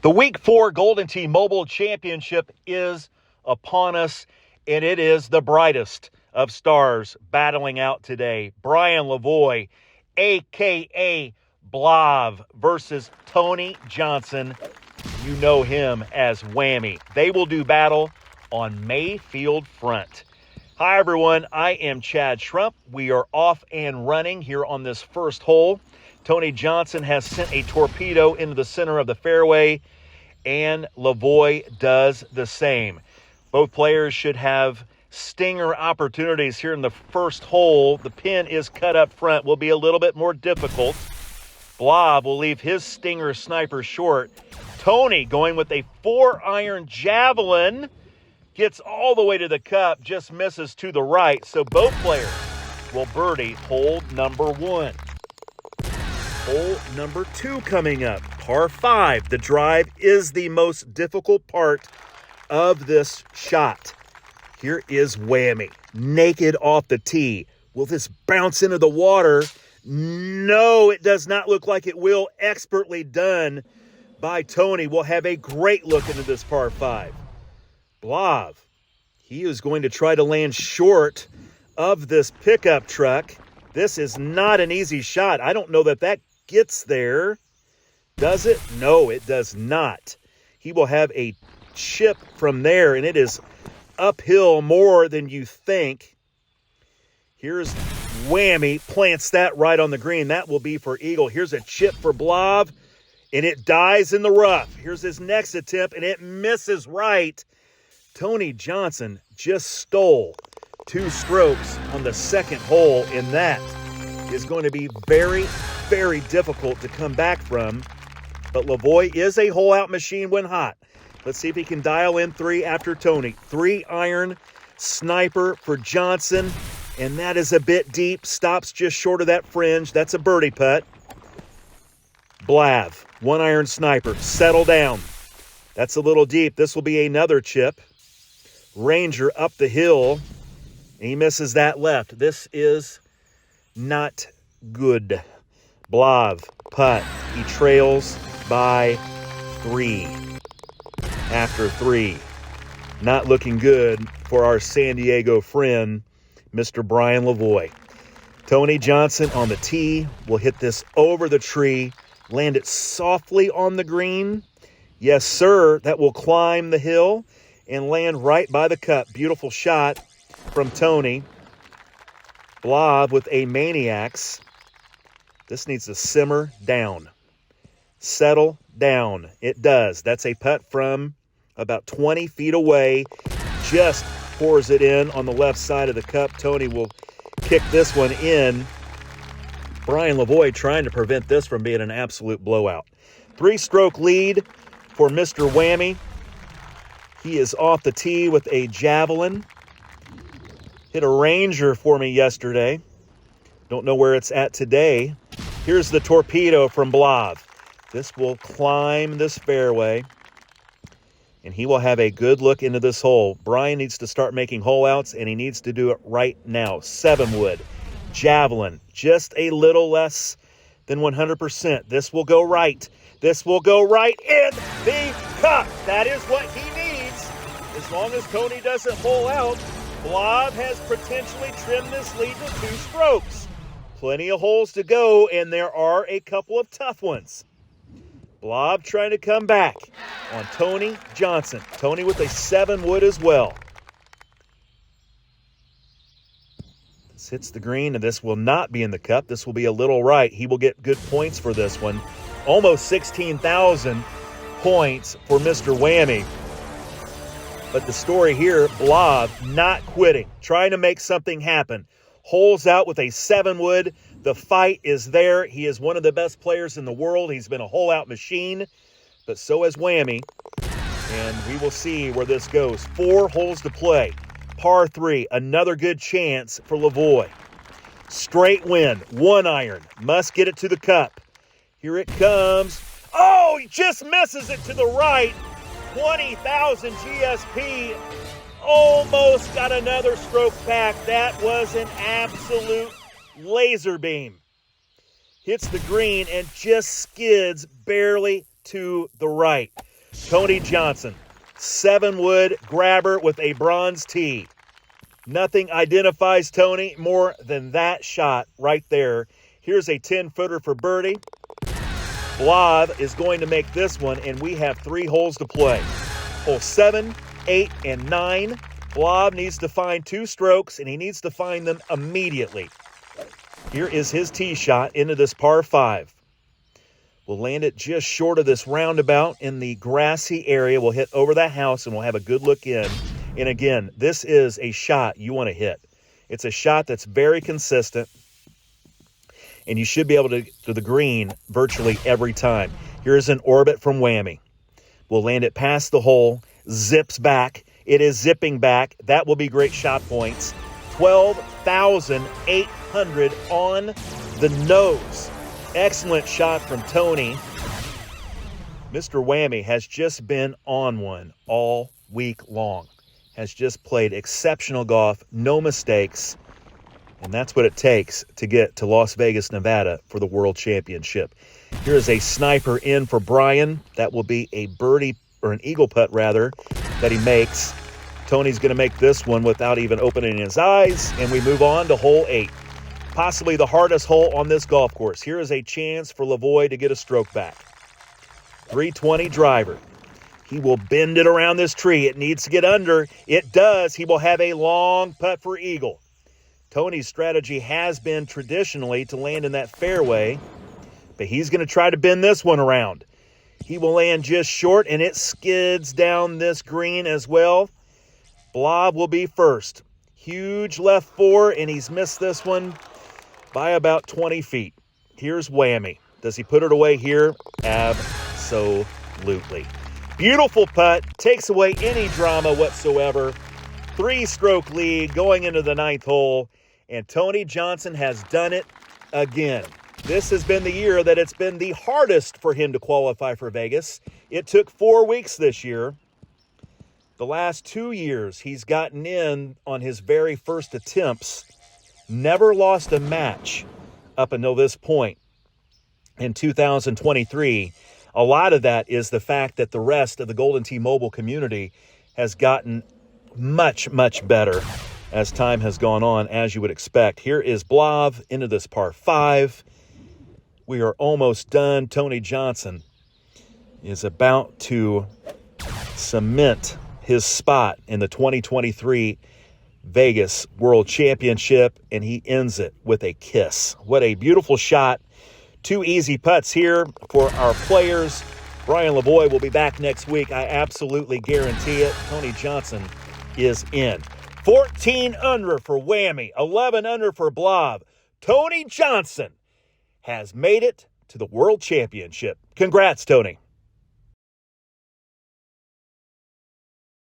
The Week 4 Golden Tee Mobile Championship is upon us, and it is the brightest of stars battling out today. Brian Lavoie, a.k.a. BLAV, versus Tony Johnson. You know him as Whammy. They will do battle on Mayfield Front. Hi, everyone. I am Chad Schrump. We are off and running here on this first hole. Tony Johnson has sent a torpedo into the center of the fairway, and Lavoie does the same. Both players should have stinger opportunities here in the first hole. The pin is cut up front, will be a little bit more difficult. BLAV will leave his stinger sniper short. Tony going with a 4-iron javelin, gets all the way to the cup, just misses to the right. So both players will birdie hole number 1. Hole number 2 coming up, par 5. The drive is the most difficult part of this shot. Here is Whammy, naked off the tee. Will this bounce into the water? No, it does not look like it will. Expertly done by Tony. We'll have a great look into this par 5. BLAV, he is going to try to land short of this pickup truck. This is not an easy shot. I don't know that gets there. Does it? No, it does not. He will have a chip from there, and it is uphill more than you think. Here's Whammy, plants that right on the green. That will be for eagle. Here's a chip for BLAV, and it dies in the rough. Here's his next attempt, and it misses right. Tony Johnson just stole 2 strokes on the second hole, and that is going to be very, very difficult to come back from. But Lavoie is a hole-out machine when hot. Let's see if he can dial in 3 after Tony. 3-iron sniper for Johnson, and that is a bit deep. Stops just short of that fringe. That's a birdie putt. BLAV, 1-iron sniper. Settle down. That's a little deep. This will be another chip. Ranger up the hill. And he misses that left. This is not good. BLAV, putt. He trails by 3 after 3. Not looking good for our San Diego friend, Mr. Brian Lavoie. Tony Johnson on the tee will hit this over the tree, land it softly on the green. Yes, sir, that will climb the hill and land right by the cup. Beautiful shot from Tony. BLAV with a maniacs. This needs to simmer down. Settle down. It does. That's a putt from about 20 feet away. Just pours it in on the left side of the cup. Tony will kick this one in. Brian Lavoie trying to prevent this from being an absolute blowout. 3-stroke lead for Mr. Whammy. He is off the tee with a javelin. Hit a Ranger for me yesterday. Don't know where it's at today. Here's the torpedo from BLAV. This will climb this fairway, and he will have a good look into this hole. Brian needs to start making hole outs, and he needs to do it right now. 7-wood, javelin, just a little less than 100%. This will go right. This will go right in the cup. That is what he needs. As long as Tony doesn't hole out, BLAV has potentially trimmed this lead to 2 strokes. Plenty of holes to go, and there are a couple of tough ones. BLAV trying to come back on Tony Johnson. Tony with a 7-wood as well. This hits the green, and this will not be in the cup. This will be a little right. He will get good points for this one. Almost 16,000 points for Mr. Whammy. But the story here, BLAV not quitting, trying to make something happen. Holes out with a 7-wood. The fight is there. He is one of the best players in the world. He's been a hole-out machine, but so has Whammy. And we will see where this goes. 4 holes to play. Par 3, another good chance for Lavoie. Straight win, 1-iron. Must get it to the cup. Here it comes. Oh, he just misses it to the right. 20,000 GSP. Almost got another stroke back. That was an absolute laser beam. Hits the green and just skids barely to the right. Tony Johnson, 7-wood grabber with a bronze tee. Nothing identifies Tony more than that shot right there. Here's a 10-footer for birdie. BLAV is going to make this one, and we have 3 holes to play. Hole 7, 8, and 9. BLAV needs to find 2 strokes, and he needs to find them immediately. Here is his tee shot into this par 5. We'll land it just short of this roundabout in the grassy area. We'll hit over that house, and we'll have a good look in. And again, this is a shot you want to hit. It's a shot that's very consistent, and you should be able to the green virtually every time. Here's an orbit from Whammy. We'll land it past the hole, zips back. It is zipping back. That will be great shot points. 12,800 on the nose. Excellent shot from Tony. Mr. Whammy has just been on one all week long. Has just played exceptional golf, no mistakes. And that's what it takes to get to Las Vegas, Nevada for the World Championship. Here is a sniper in for Brian. That will be a birdie, or an eagle putt rather, that he makes. Tony's going to make this one without even opening his eyes. And we move on to hole 8. Possibly the hardest hole on this golf course. Here is a chance for Lavoie to get a stroke back. 320 driver. He will bend it around this tree. It needs to get under. It does. He will have a long putt for eagle. Tony's strategy has been traditionally to land in that fairway, but he's going to try to bend this one around. He will land just short, and it skids down this green as well. BLAV will be first. Huge left 4, and he's missed this one by about 20 feet. Here's Whammy. Does he put it away here? Absolutely. Beautiful putt. Takes away any drama whatsoever. 3-stroke lead going into the 9th hole. And Tony Johnson has done it again. This has been the year that it's been the hardest for him to qualify for Vegas. It took 4 weeks this year. The last 2 years, he's gotten in on his very first attempts. Never lost a match up until this point. In 2023, a lot of that is the fact that the rest of the Golden Tee Mobile community has gotten much, much better as time has gone on, as you would expect. Here is BLAV into this par 5. We are almost done. Tony Johnson is about to cement his spot in the 2023 Vegas World Championship, and he ends it with a kiss. What a beautiful shot. 2 easy putts here for our players. Brian Lavoie will be back next week. I absolutely guarantee it. Tony Johnson is in. 14 under for Whammy. 11 under for BLAV. Tony Johnson has made it to the World Championship. Congrats, Tony.